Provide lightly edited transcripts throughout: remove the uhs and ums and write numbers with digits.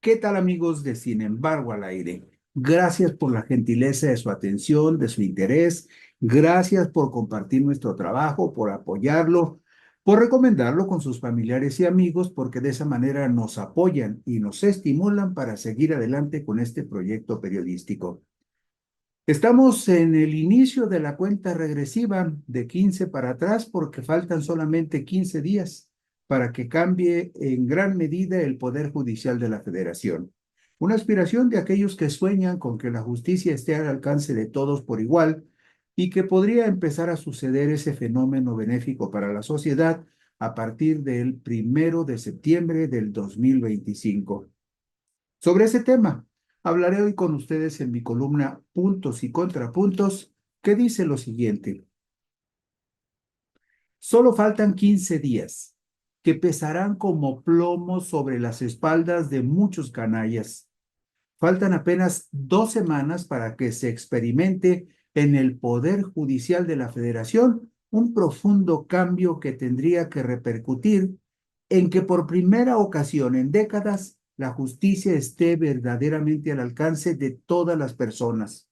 ¿Qué tal amigos de Sin embargo al aire? Gracias por la gentileza de su atención, de su interés. Gracias por compartir nuestro trabajo, por apoyarlo, por recomendarlo con sus familiares y amigos, porque de esa manera nos apoyan y nos estimulan para seguir adelante con este proyecto periodístico. Estamos en el inicio de la cuenta regresiva de 15 para atrás porque faltan solamente 15 días para que cambie en gran medida el Poder Judicial de la Federación. Una aspiración de aquellos que sueñan con que la justicia esté al alcance de todos por igual y que podría empezar a suceder ese fenómeno benéfico para la sociedad a partir del 1 de septiembre del 2025. Sobre ese tema, hablaré hoy con ustedes en mi columna Puntos y Contrapuntos, que dice lo siguiente. Solo faltan 15 días, que pesarán como plomo sobre las espaldas de muchos canallas. Faltan apenas 2 semanas para que se experimente en el Poder Judicial de la Federación un profundo cambio que tendría que repercutir en que por primera ocasión en décadas la justicia esté verdaderamente al alcance de todas las personas,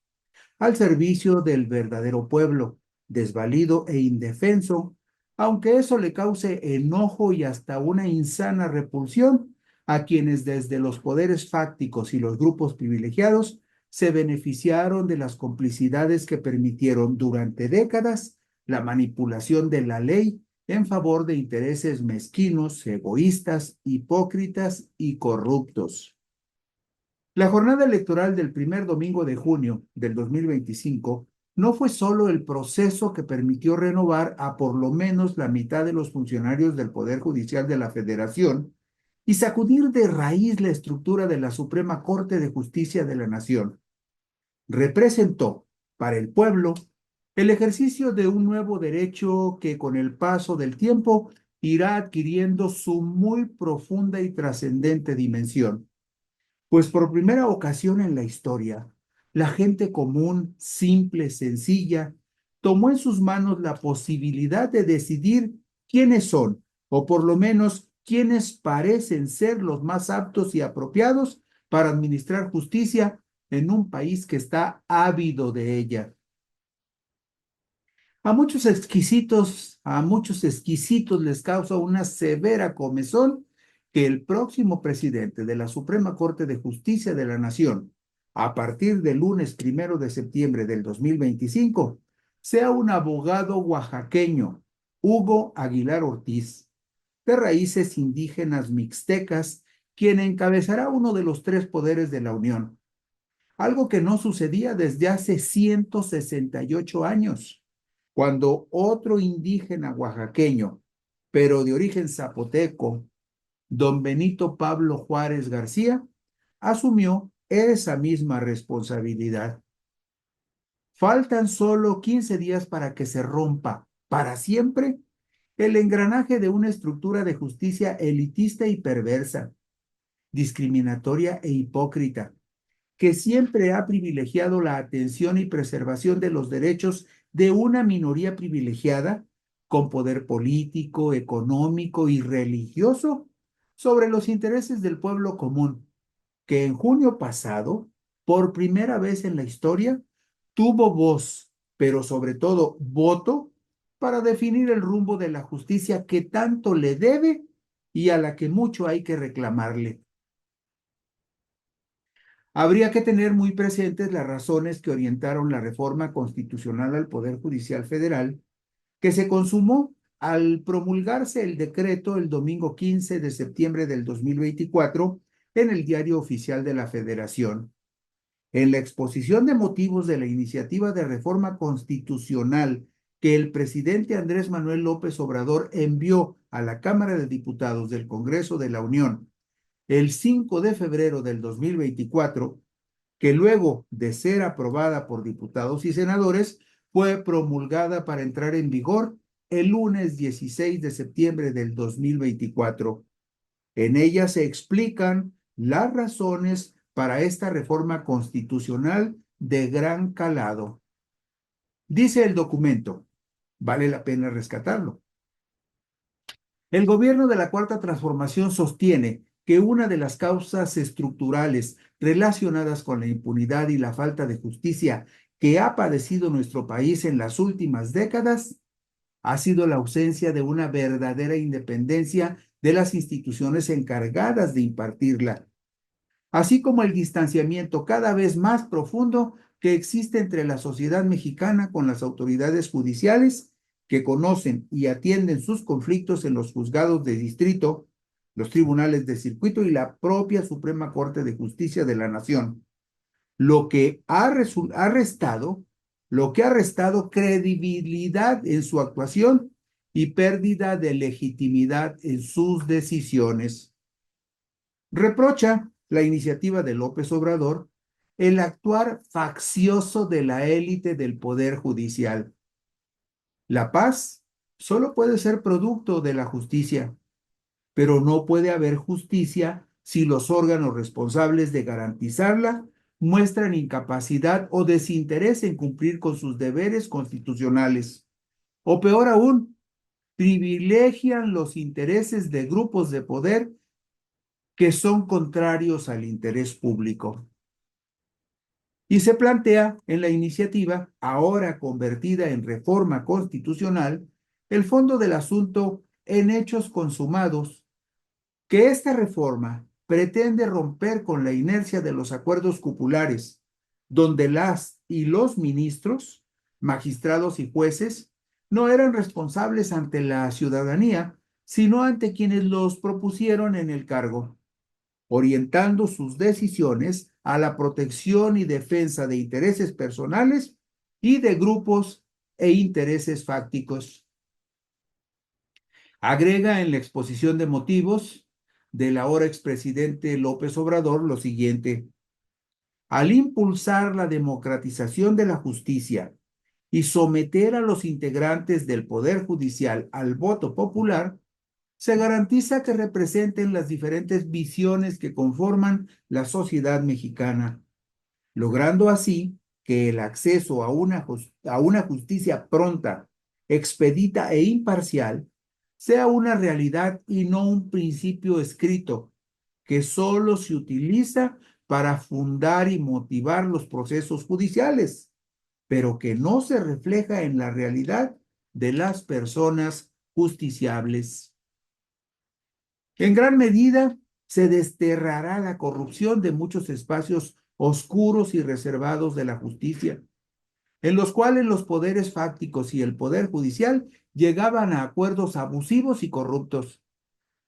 al servicio del verdadero pueblo, desvalido e indefenso, aunque eso le cause enojo y hasta una insana repulsión a quienes desde los poderes fácticos y los grupos privilegiados se beneficiaron de las complicidades que permitieron durante décadas la manipulación de la ley en favor de intereses mezquinos, egoístas, hipócritas y corruptos. La jornada electoral del primer domingo de junio del 2025 no fue solo el proceso que permitió renovar a por lo menos la mitad de los funcionarios del Poder Judicial de la Federación y sacudir de raíz la estructura de la Suprema Corte de Justicia de la Nación. Representó para el pueblo el ejercicio de un nuevo derecho que con el paso del tiempo irá adquiriendo su muy profunda y trascendente dimensión, pues por primera ocasión en la historia, la gente común, simple, sencilla, tomó en sus manos la posibilidad de decidir quiénes son, o por lo menos quiénes parecen ser los más aptos y apropiados para administrar justicia en un país que está ávido de ella. A muchos exquisitos les causa una severa comezón que el próximo presidente de la Suprema Corte de Justicia de la Nación, a partir del lunes 1 de septiembre del 2025, sea un abogado oaxaqueño, Hugo Aguilar Ortiz, de raíces indígenas mixtecas, quien encabezará uno de los tres poderes de la Unión, algo que no sucedía desde hace 168 años, cuando otro indígena oaxaqueño, pero de origen zapoteco, don Benito Pablo Juárez García, asumió esa misma responsabilidad. Faltan solo 15 días para que se rompa para siempre el engranaje de una estructura de justicia elitista y perversa, discriminatoria e hipócrita, que siempre ha privilegiado la atención y preservación de los derechos de una minoría privilegiada con poder político, económico y religioso sobre los intereses del pueblo común, que en junio pasado, por primera vez en la historia, tuvo voz, pero sobre todo voto, para definir el rumbo de la justicia que tanto le debe y a la que mucho hay que reclamarle. Habría que tener muy presentes las razones que orientaron la reforma constitucional al Poder Judicial Federal, que se consumó al promulgarse el decreto el domingo 15 de septiembre del 2024 en el Diario Oficial de la Federación. En la exposición de motivos de la iniciativa de reforma constitucional que el presidente Andrés Manuel López Obrador envió a la Cámara de Diputados del Congreso de la Unión el 5 de febrero del 2024, que luego de ser aprobada por diputados y senadores, fue promulgada para entrar en vigor el lunes 16 de septiembre del 2024. En ella se explican las razones para esta reforma constitucional de gran calado. Dice el documento, vale la pena rescatarlo. El gobierno de la Cuarta Transformación sostiene que una de las causas estructurales relacionadas con la impunidad y la falta de justicia que ha padecido nuestro país en las últimas décadas ha sido la ausencia de una verdadera independencia de las instituciones encargadas de impartirla, así como el distanciamiento cada vez más profundo que existe entre la sociedad mexicana con las autoridades judiciales que conocen y atienden sus conflictos en los juzgados de distrito, los tribunales de circuito y la propia Suprema Corte de Justicia de la Nación, lo que ha restado, lo que ha restado credibilidad en su actuación y pérdida de legitimidad en sus decisiones. Reprocha la iniciativa de López Obrador el actuar faccioso de la élite del Poder Judicial. La paz solo puede ser producto de la justicia, pero no puede haber justicia si los órganos responsables de garantizarla muestran incapacidad o desinterés en cumplir con sus deberes constitucionales. O peor aún, privilegian los intereses de grupos de poder que son contrarios al interés público. Y se plantea en la iniciativa, ahora convertida en reforma constitucional, el fondo del asunto en hechos consumados, que esta reforma pretende romper con la inercia de los acuerdos cupulares, donde las y los ministros, magistrados y jueces no eran responsables ante la ciudadanía, sino ante quienes los propusieron en el cargo, orientando sus decisiones a la protección y defensa de intereses personales y de grupos e intereses fácticos. Agrega en la exposición de motivos del ahora expresidente López Obrador lo siguiente: al impulsar la democratización de la justicia y someter a los integrantes del Poder Judicial al voto popular, se garantiza que representen las diferentes visiones que conforman la sociedad mexicana, logrando así que el acceso a una justicia pronta, expedita e imparcial sea una realidad y no un principio escrito que solo se utiliza para fundar y motivar los procesos judiciales, pero que no se refleja en la realidad de las personas justiciables. En gran medida, se desterrará la corrupción de muchos espacios oscuros y reservados de la justicia, en los cuales los poderes fácticos y el poder judicial llegaban a acuerdos abusivos y corruptos.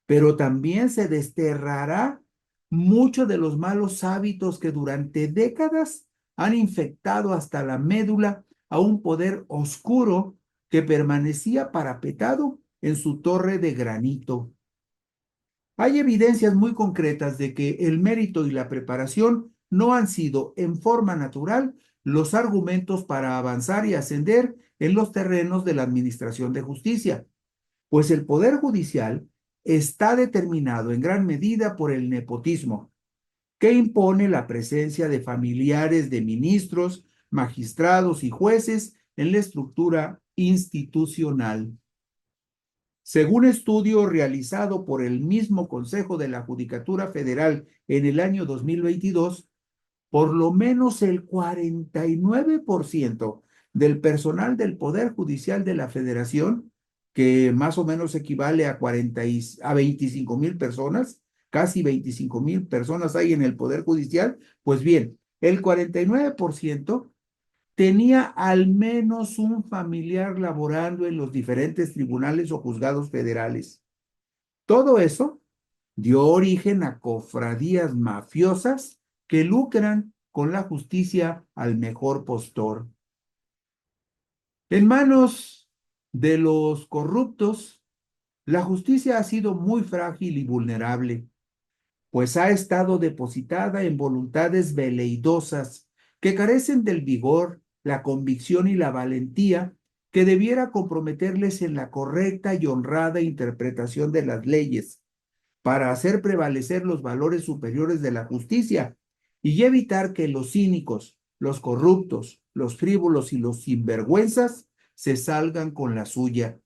Pero también se desterrará muchos de los malos hábitos que durante décadas han infectado hasta la médula a un poder oscuro que permanecía parapetado en su torre de granito. Hay evidencias muy concretas de que el mérito y la preparación no han sido en forma natural los argumentos para avanzar y ascender en los terrenos de la administración de justicia, pues el Poder Judicial está determinado en gran medida por el nepotismo, que impone la presencia de familiares de ministros, magistrados y jueces en la estructura institucional. Según estudio realizado por el mismo Consejo de la Judicatura Federal en el año 2022, por lo menos el 49% del personal del Poder Judicial de la Federación, que más o menos equivale a 25,000 personas, casi 25,000 personas hay en el Poder Judicial, pues bien, el 49% tenía al menos un familiar laborando en los diferentes tribunales o juzgados federales. Todo eso dio origen a cofradías mafiosas que lucran con la justicia al mejor postor. En manos de los corruptos, la justicia ha sido muy frágil y vulnerable, pues ha estado depositada en voluntades veleidosas que carecen del vigor, la convicción y la valentía que debiera comprometerles en la correcta y honrada interpretación de las leyes para hacer prevalecer los valores superiores de la justicia y evitar que los cínicos, los corruptos, los frívolos y los sinvergüenzas se salgan con la suya.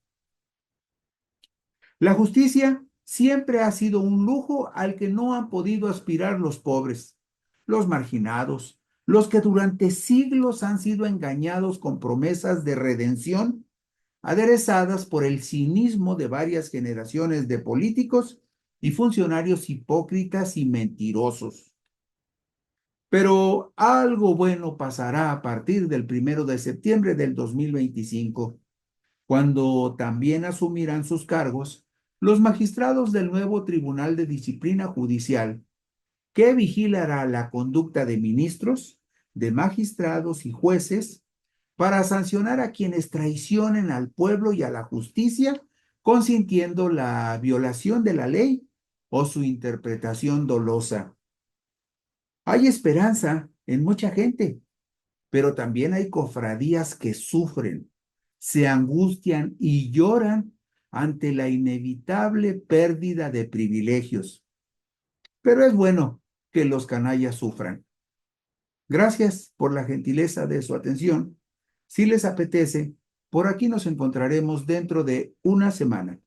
La justicia siempre ha sido un lujo al que no han podido aspirar los pobres, los marginados, los que durante siglos han sido engañados con promesas de redención, aderezadas por el cinismo de varias generaciones de políticos y funcionarios hipócritas y mentirosos. Pero algo bueno pasará a partir del 1 de septiembre del 2025, cuando también asumirán sus cargos los magistrados del nuevo Tribunal de Disciplina Judicial, que vigilará la conducta de ministros, de magistrados y jueces para sancionar a quienes traicionen al pueblo y a la justicia, consintiendo la violación de la ley o su interpretación dolosa. Hay esperanza en mucha gente, pero también hay cofradías que sufren, se angustian y lloran ante la inevitable pérdida de privilegios. Pero es bueno que los canallas sufran. Gracias por la gentileza de su atención. Si les apetece, por aquí nos encontraremos dentro de una semana.